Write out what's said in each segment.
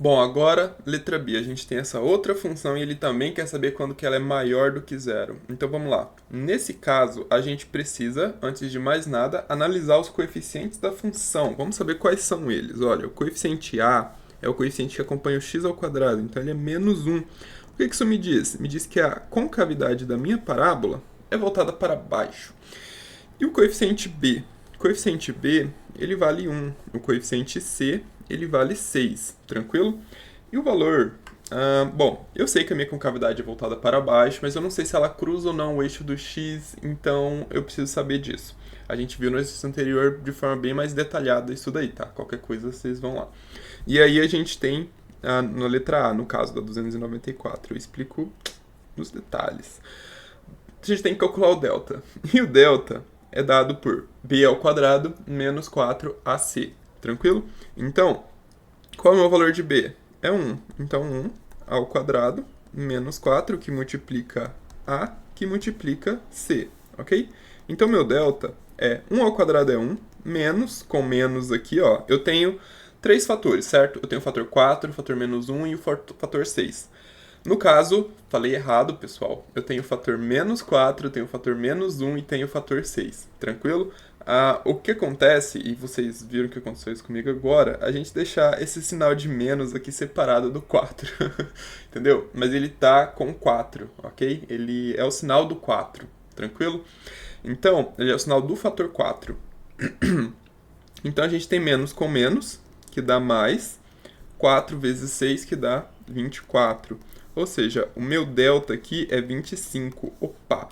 Bom, agora, letra B, a gente tem essa outra função e ele também quer saber quando que ela é maior do que zero. Então vamos lá. Nesse caso, a gente precisa, antes de mais nada, analisar os coeficientes da função. Vamos saber quais são eles. Olha, o coeficiente A é o coeficiente que acompanha o x ao quadrado, então ele é menos 1. O que isso me diz? Me diz que a concavidade da minha parábola é voltada para baixo. E o coeficiente B? O coeficiente B, ele vale 1. O coeficiente C, ele vale 6. Tranquilo? E o valor? Bom, eu sei que a minha concavidade é voltada para baixo, mas eu não sei se ela cruza ou não o eixo do x, então eu preciso saber disso. A gente viu no exercício anterior de forma bem mais detalhada isso daí, tá? Qualquer coisa vocês vão lá. E aí a gente tem, na letra A, no caso da 294, eu explico nos detalhes. A gente tem que calcular o delta. E o delta é dado por b ao quadrado menos 4ac. Tranquilo? Então, qual é o meu valor de b? É 1. Então, 1 ao quadrado menos 4, que multiplica a, que multiplica c. Ok? Então, meu delta é 1 ao quadrado é 1, menos, com menos aqui, ó, eu tenho três fatores, certo? Eu tenho o fator 4, o fator menos 1 e o fator 6. No caso, falei errado, pessoal. Eu tenho o fator menos 4, eu tenho o fator menos 1 e tenho o fator 6. Tranquilo? O que acontece, e vocês viram que aconteceu isso comigo agora, a gente deixar esse sinal de menos aqui separado do 4. Entendeu? Mas ele tá com 4, ok? Ele é o sinal do 4. Tranquilo? Então, ele é o sinal do fator 4. Então, a gente tem menos com menos, que dá mais. 4 vezes 6, que dá 24. Ou seja, o meu delta aqui é 25. Opa!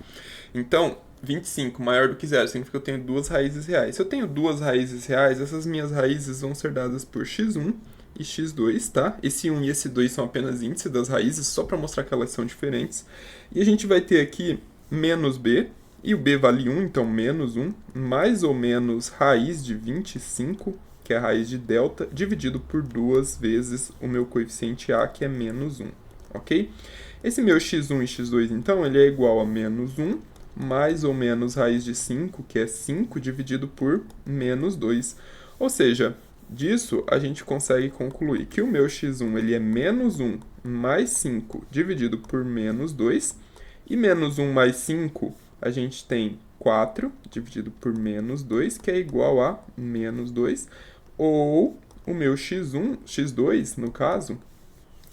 Então, 25 maior do que zero significa que eu tenho duas raízes reais. Se eu tenho duas raízes reais, essas minhas raízes vão ser dadas por x1 e x2, tá? Esse 1 e esse 2 são apenas índice das raízes, só para mostrar que elas são diferentes. E a gente vai ter aqui menos b, e o b vale 1, então menos 1, mais ou menos raiz de 25, que é a raiz de delta, dividido por 2 vezes o meu coeficiente a, que é menos 1. Ok? Esse meu x1 e x2, então, ele é igual a menos 1, mais ou menos raiz de 5, que é 5, dividido por menos 2. Ou seja, disso a gente consegue concluir que o meu x1 ele é menos 1 mais 5 dividido por menos 2. E menos 1 mais 5, a gente tem 4 dividido por menos 2, que é igual a menos 2. Ou o meu x1, x2, no caso,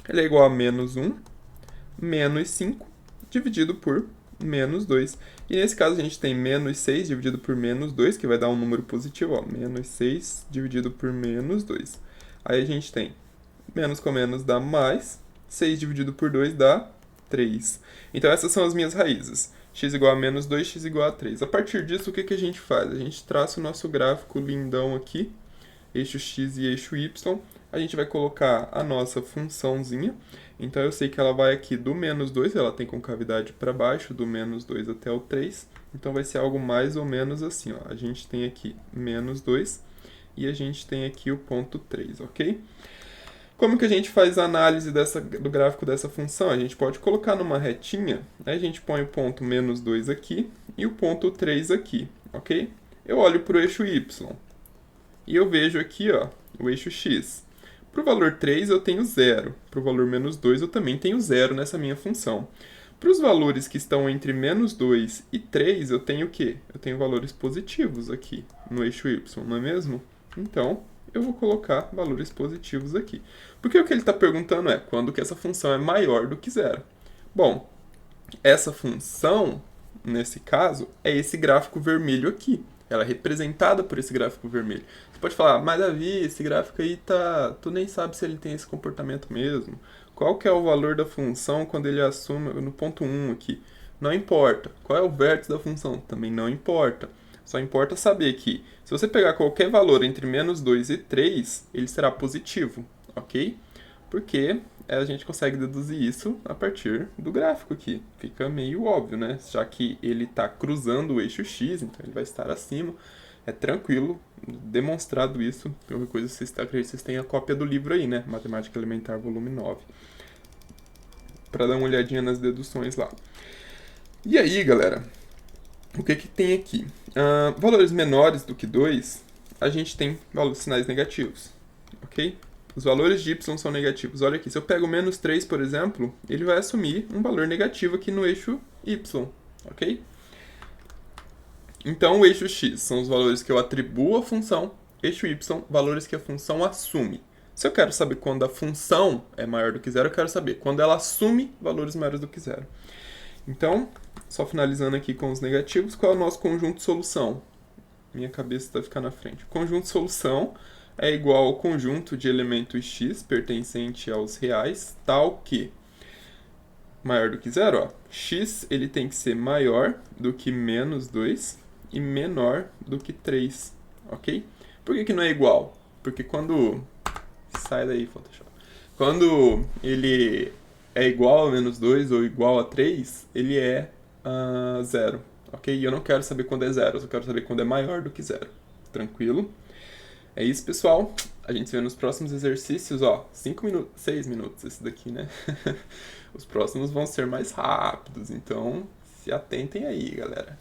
ele é igual a menos 1, menos 5, dividido por menos 2. E nesse caso a gente tem menos 6 dividido por menos 2, que vai dar um número positivo, ó, menos 6 dividido por menos 2. Aí a gente tem menos com menos dá mais, 6 dividido por 2 dá 3. Então essas são as minhas raízes. X igual a menos 2, x igual a 3. A partir disso, o que a gente faz? A gente traça o nosso gráfico lindão aqui, eixo x e eixo y. A gente vai colocar a nossa funçãozinha. Então eu sei que ela vai aqui do menos 2, ela tem concavidade para baixo, do menos 2 até o 3. Então vai ser algo mais ou menos assim, ó. A gente tem aqui menos 2 e a gente tem aqui o ponto 3, ok? Como que a gente faz a análise do gráfico dessa função? A gente pode colocar numa retinha, né? A gente põe o ponto menos 2 aqui e o ponto 3 aqui, ok? Eu olho para o eixo y e eu vejo aqui, ó, o eixo x. Para o valor 3 eu tenho 0, para o valor menos 2 eu também tenho 0 nessa minha função. Para os valores que estão entre menos 2 e 3 eu tenho o quê? Eu tenho valores positivos aqui no eixo y, não é mesmo? Então, eu vou colocar valores positivos aqui. Porque o que ele está perguntando é quando que essa função é maior do que 0. Bom, essa função, nesse caso, é esse gráfico vermelho aqui. Ela é representada por esse gráfico vermelho. Você pode falar, mas Davi, esse gráfico aí tá... Tu nem sabe se ele tem esse comportamento mesmo. Qual que é o valor da função quando ele assume no ponto 1 aqui? Não importa. Qual é o vértice da função? Também não importa. Só importa saber que, se você pegar qualquer valor entre menos 2 e 3, ele será positivo, ok? Porque a gente consegue deduzir isso a partir do gráfico aqui. Fica meio óbvio, né? Já que ele está cruzando o eixo x, então ele vai estar acima. É tranquilo, demonstrado isso. Qualquer coisa, vocês têm a cópia do livro aí, né? Matemática Elementar, volume 9. Para dar uma olhadinha nas deduções lá. E aí, galera, o que tem aqui? Valores menores do que 2, a gente tem valores sinais negativos, ok? Os valores de y são negativos. Olha aqui, se eu pego menos 3, por exemplo, ele vai assumir um valor negativo aqui no eixo y, ok? Então, o eixo x são os valores que eu atribuo à função, eixo y, valores que a função assume. Se eu quero saber quando a função é maior do que zero, eu quero saber quando ela assume valores maiores do que zero. Então, só finalizando aqui com os negativos, qual é o nosso conjunto de solução? Minha cabeça está ficando na frente. O conjunto de solução é igual ao conjunto de elementos x pertencente aos reais, tal que maior do que zero, ó. X ele tem que ser maior do que menos 2 e menor do que 3, ok? Por que não é igual? Porque quando... Sai daí, Photoshop. Quando ele é igual a menos 2 ou igual a 3, ele é zero, ok? E eu não quero saber quando é zero, eu só quero saber quando é maior do que zero. Tranquilo? É isso, pessoal. A gente se vê nos próximos exercícios, ó. 5 minutos, 6 minutos esse daqui, né? Os próximos vão ser mais rápidos, então se atentem aí, galera.